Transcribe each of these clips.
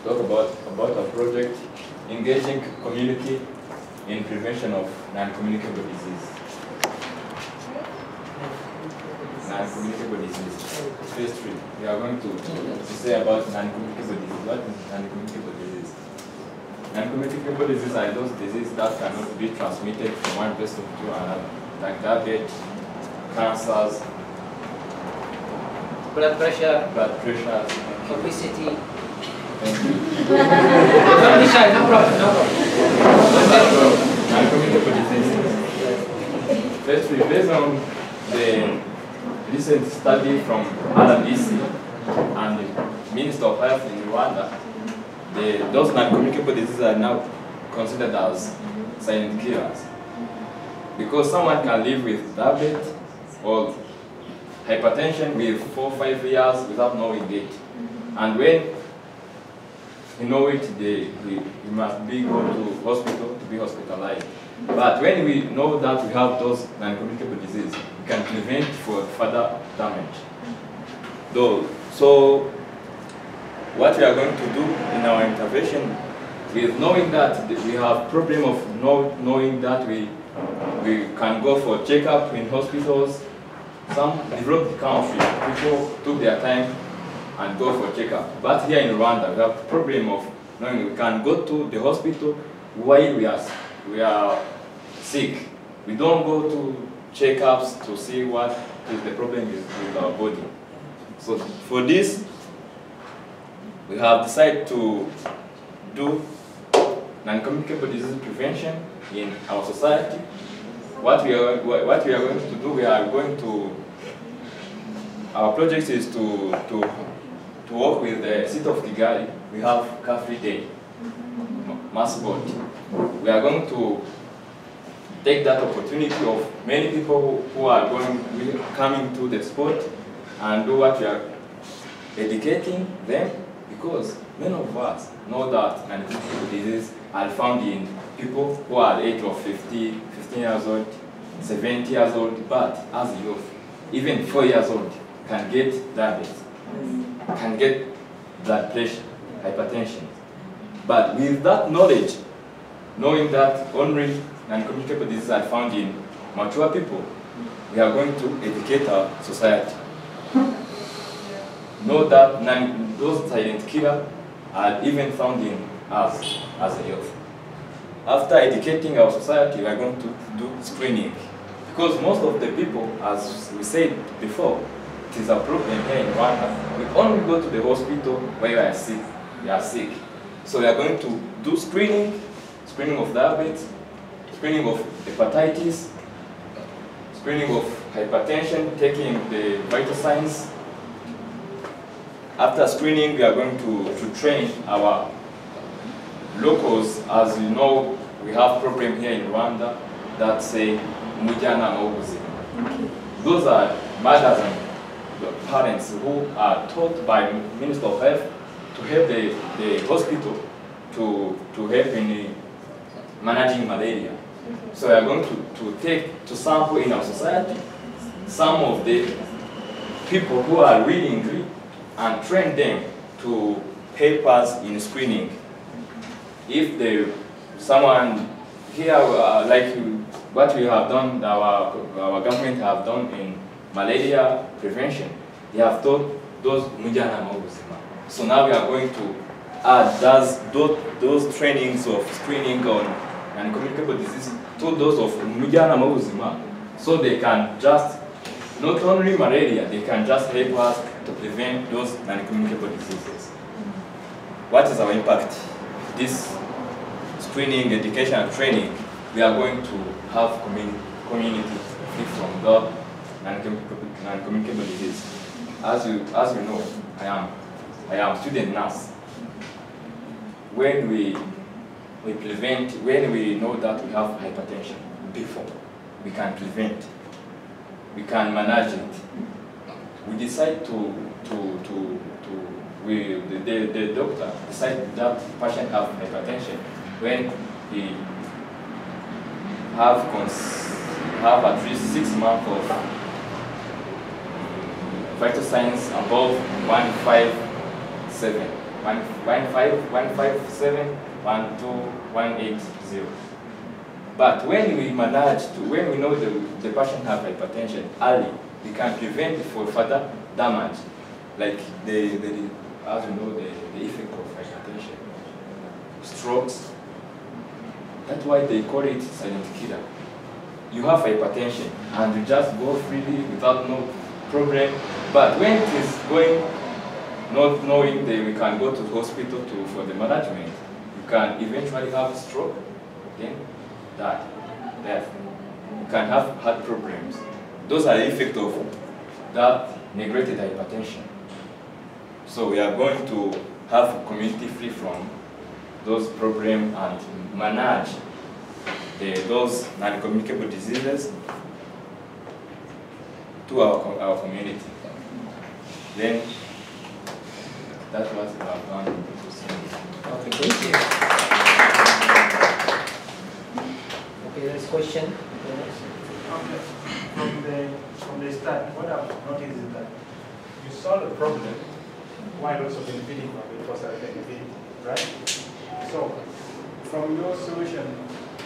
talk about a project engaging community in prevention of non-communicable disease. Non-communicable disease. Phase 3. We are going to say about non-communicable disease. What is non-communicable disease? Non-communicable diseases are those diseases that cannot be transmitted from one person to another, like diabetes, cancers, blood pressure, obesity. Thank you. Don't be shy, no problem, no problem. Non-communicable diseases. Firstly, based on the recent study from RDC and the Minister of Health in Rwanda, those non-communicable diseases are now considered as silent killers. Because someone can live with diabetes or hypertension with 4 or 5 years without knowing it. And when you know it, you must be go to hospital to be hospitalized. But when we know that we have those non-communicable diseases, we can prevent for further damage. So what we are going to do in our intervention, with knowing that we have problem of knowing that we can go for checkup in hospitals. Some developed countries, people took their time and go for checkup. But here in Rwanda, we have the problem of knowing we can go to the hospital while we are sick. We don't go to checkups to see what is the problem with our body. So for this, we have decided to do non-communicable disease prevention in our society. What we are going to do, our project is to work with the city of Kigali. We have Car-Free Day, mass board. We are going to take that opportunity of many people who are coming to the spot and do what we are educating them, because many of us know that non-communicable diseases are found in people who are at the age of 15 years old, 70 years old, but as a youth, even 4 years old, can get diabetes, can get blood pressure, hypertension. But with that knowledge, knowing that only non-communicable diseases are found in mature people, we are going to educate our society. Know that those silent killers are even found in us as a youth. After educating our society, we are going to do screening. Because most of the people, as we said before, it is a problem here in Rwanda. We only go to the hospital when we are sick. We are sick. So we are going to do screening of diabetes, screening of hepatitis, screening of hypertension, taking the vital signs. After screening, we are going to train our locals. As you know, we have problem here in Rwanda that say Mujyanama w'ubuzima. Those are mothers and parents who are taught by Minister of Health to help the hospital to help in managing malaria. So we are going to sample in our society some of the people who are willingly and train them to help us in screening. If someone here, like what we have done, our government have done in malaria prevention, they have taught those Mujyanama w'ubuzima. So now we are going to add those trainings of screening on non-communicable disease to those of Mujyanama w'ubuzima, so they can just, not only malaria, they can just help us to prevent those non-communicable diseases. What is our impact? This screening, education, and training, we are going to have community free from the non-communicable disease. As you know, I am student nurse. When we know that we have hypertension before, we can prevent, we can manage it. We decide the doctor decide that the patient have hypertension when he have at least 6 months of vital signs above 157. 157-180. But when we manage to, when we know the patient have hypertension early, we can prevent for further damage, like as you know, the effect of hypertension, strokes. That's why they call it silent killer. You have hypertension and you just go freely without no problem. But when it is going, not knowing that we can go to the hospital for the management, you can eventually have stroke, then death. You can have heart problems. Those are the effects of that neglected hypertension. So we are going to have a community free from those problems and manage those non-communicable diseases to our community. Then that's what we have done. Okay, thank you. Okay, there's a question. From the start, what I've noticed is that you solve the problem while also benefiting from it for benefit, right? So, from your solution,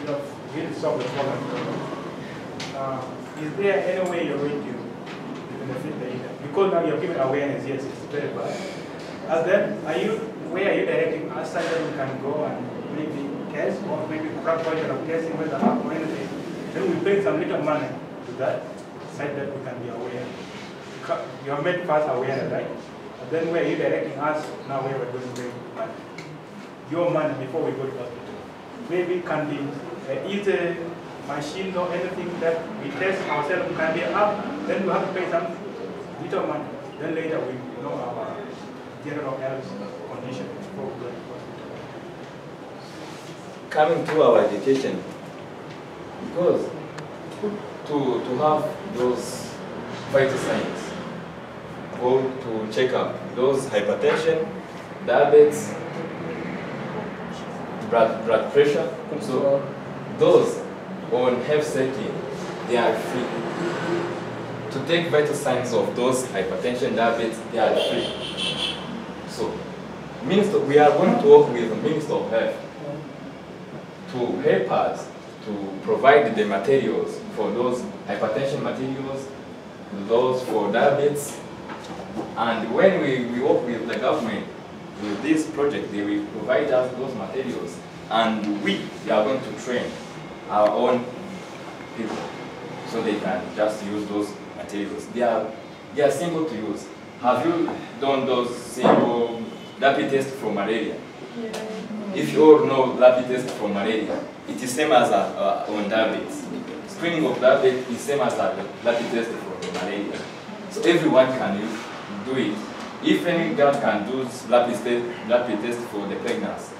you know, really solve the problem. Is there any way you're going to benefit the income? Because now you're giving awareness, yes, it's very bad. And then, where are you directing us that we can go and maybe test or maybe crack project of testing whether or anything? Then we pay some little money to that side that we can be aware. You have made fast awareness, right? And then where are you directing us now where we're going to pay money? Your money before we go to hospital. Maybe it can be either machine or anything that we test ourselves can be up, then we have to pay some little money. Then later we know our general health condition before we go to hospital. Coming to our education, because to have those vital signs, go to check up those hypertension, diabetes, blood pressure. So those on health setting, they are free. To take vital signs of those hypertension, diabetes, they are free. So we are going to work with the Minister of Health to help us to provide the materials for those hypertension materials, those for diabetes. And when we work with the government with this project, they will provide us those materials, and we are going to train our own people so they can just use those materials. They are simple to use. Have you done those simple rapid tests for malaria? Yeah. If you all know rapid test for malaria, it is same as on diabetes. Screening of diabetes is same as a rapid test for malaria. So everyone can do it. If any girl can do rapid test for the pregnancy,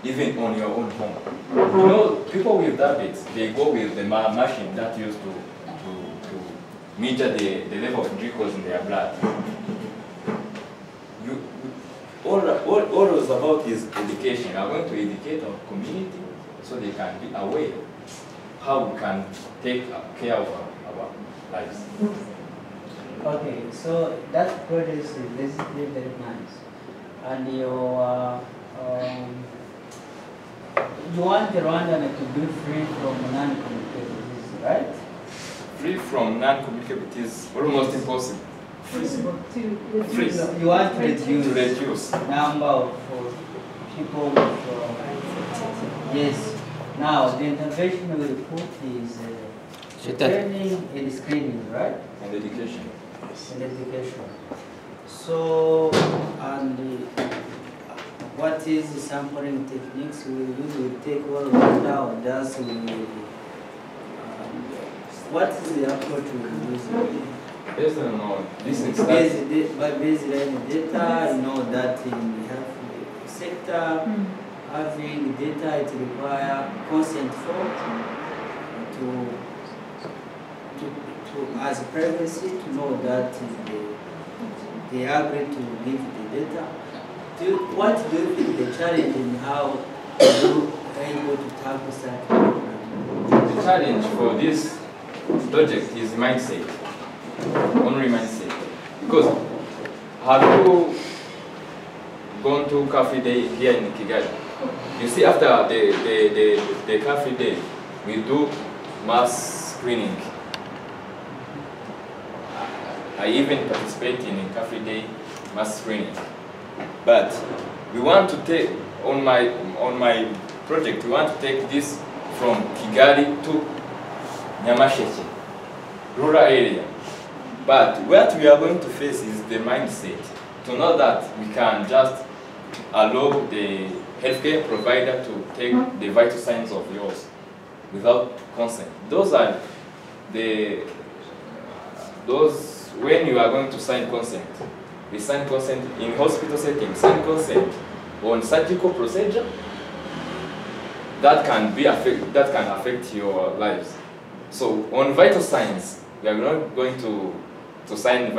even on your own home. You know, people with diabetes, they go with the machine that used to measure the level of glucose in their blood. All it's about is education. We are going to educate our community so they can be aware how we can take care of our lives. Okay, so that project is basically very nice. And you want Rwanda to be free from non-communicable disease, right? Free from non-communicable disease, almost impossible. Free. You want to reduce number of people with, yes. Now, the intervention we put is training and screening, right? And education. And education. So, and what is the sampling techniques we use? We take all of data or just what is the approach we use? Based on this based on data, you know that in the health sector, having data, it requires consent for to as privacy to know that they agree to give the data. What do you think the challenge in how you are able to tackle such program? The challenge for this project is mindset, only mindset. Because have you gone to Cafe Day here in Kigali. You see, after the Cafe Day, we do mass screening. I even participate in a Cafe Day mass screening. But we want to take, on my project, we want to take this from Kigali to Nyamasheke, rural area. But what we are going to face is the mindset, to know that we can just allow the healthcare provider to take the vital signs of yours without consent. Those are when you are going to sign consent. We sign consent in hospital setting, sign consent on surgical procedure that can affect your lives. So on vital signs, we are not going to sign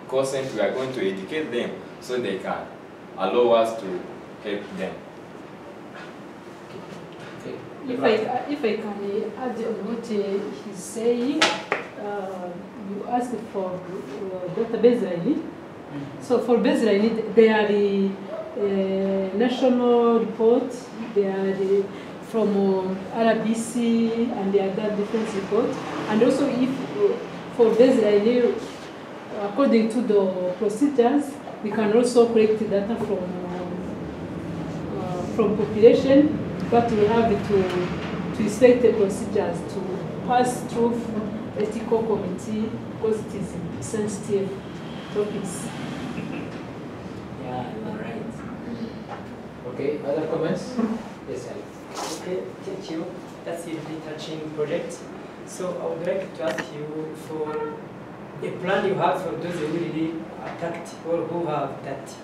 consent, we are going to educate them so they can allow us to help them. If I can add on what he's saying, you asked for data baseline. So for baseline, they are the national reports, they are from RBC, and they are done different reports. And also, if for baseline, according to the procedures, we can also collect data from population, but we have to respect the procedures to pass through ethical committee because it is sensitive topics. Yeah, you're right. Okay, other comments? Yes, Alex. Okay, thank you. That's a really touching project. So I would like to ask you for a plan you have for those who really attacked or who have that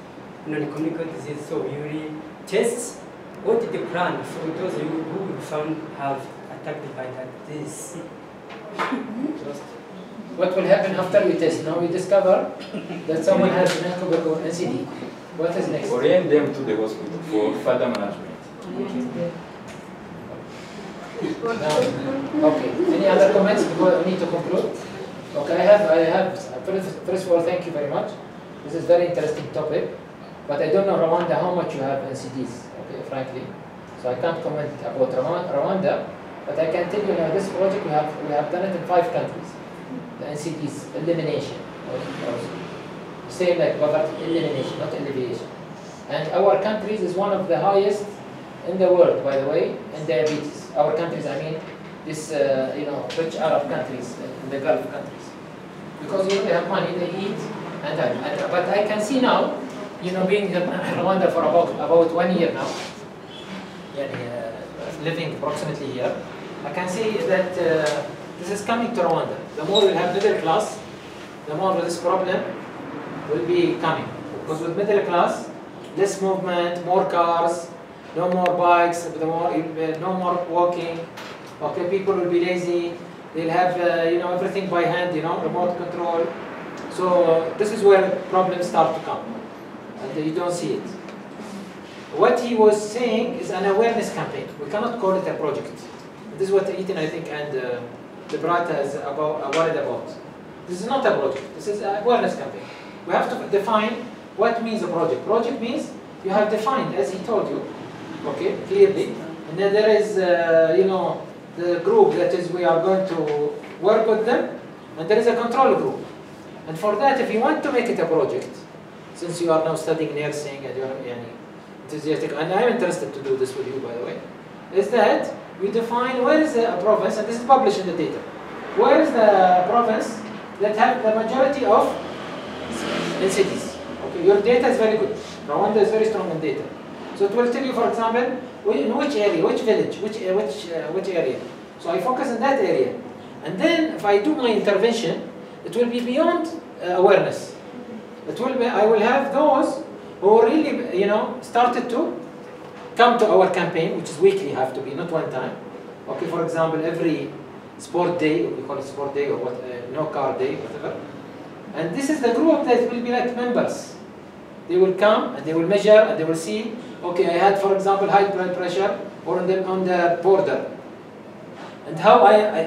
non-communicable disease. So you really test. What is the plan for those who you found have attacked by that disease? What will happen after we test? Now we discover that someone has an incubable NCD. What is next? Orient them to the hospital for further management. Okay. Any other comments before we need to conclude? Okay, I have. First of all, thank you very much. This is a very interesting topic, but I don't know Rwanda how much you have NCDs. Okay, frankly, so I can't comment about Rwanda, but I can tell you now this project we have done it in 5 countries. The NCDs elimination, same like poverty elimination, not alleviation. And our countries is one of the highest in the world, by the way, in diabetes. Our countries, I mean, this rich Arab countries, in the Gulf countries, because they have money, they eat, but I can see now, being in Rwanda for about 1 year now, living approximately here, I can see that this is coming to Rwanda. The more we have middle class, the more this problem will be coming. Because with middle class, less movement, more cars, no more bikes, no more walking. Okay, people will be lazy. They'll have everything by hand, remote control. So this is where problems start to come, and you don't see it. What he was saying is an awareness campaign. We cannot call it a project. This is what Ethan, I think, and Debrata is worried about. This is not a project. This is an awareness campaign. We have to define what means a project. Project means you have defined, as he told you, okay, clearly, and then there is, the group that is we are going to work with them, and there is a control group. And for that, if you want to make it a project, since you are now studying nursing and you are enthusiastic, and I am interested to do this with you, by the way, is that we define where is a province, and this is published in the data, where is the province that have the majority of NCDs. Okay, your data is very good. Rwanda is very strong in data. So it will tell you, for example, in which area, which village, which area. So I focus on that area. And then if I do my intervention, it will be beyond awareness. I will have those who really, started to come to our campaign, which is weekly, have to be, not one time. Okay, for example, every sport day, we call it sport day or what, no car day, whatever. And this is the group that will be like members. They will come and they will measure and they will see, okay, I had, for example, high blood pressure or on the border. And how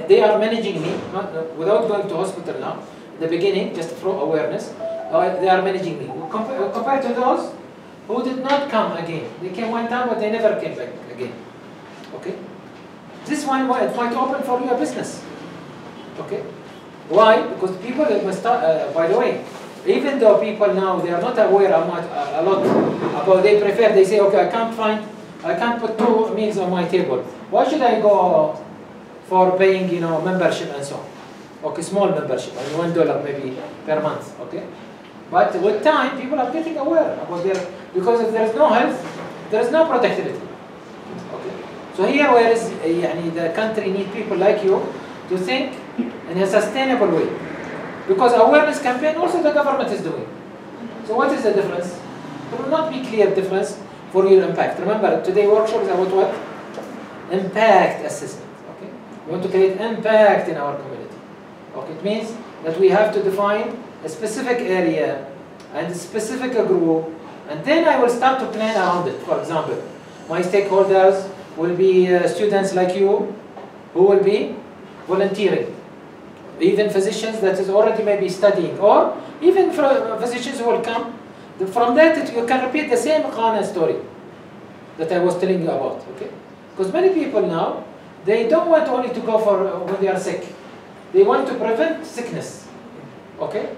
they are managing me, without going to hospital now, in the beginning, just through awareness, they are managing me. Compared to those who did not come again. They came one time, but they never came back again. Okay? This one, it might open for you a business. Okay? Why? Because people must start, by the way, even though people now, they are not aware a lot about, they prefer, they say, okay, I can't put 2 meals on my table. Why should I go for paying, membership and so on? Okay, small membership, and $1 maybe per month, okay? But with time, people are getting aware about because if there is no health, there is no productivity. Okay? So here, whereas the country needs people like you to think in a sustainable way. Because awareness campaign also the government is doing. So what is the difference? There will not be clear difference for your impact. Remember, today workshop is about what? Impact assessment. Okay? We want to create impact in our community. Okay? It means that we have to define a specific area and a specific group, and then I will start to plan around it. For example, my stakeholders will be students like you who will be volunteering. Even physicians that is already maybe studying, or even physicians who will come. From that, you can repeat the same Ghana story that I was telling you about. Okay? Because many people now, they don't want only to go for when they are sick. They want to prevent sickness. Okay?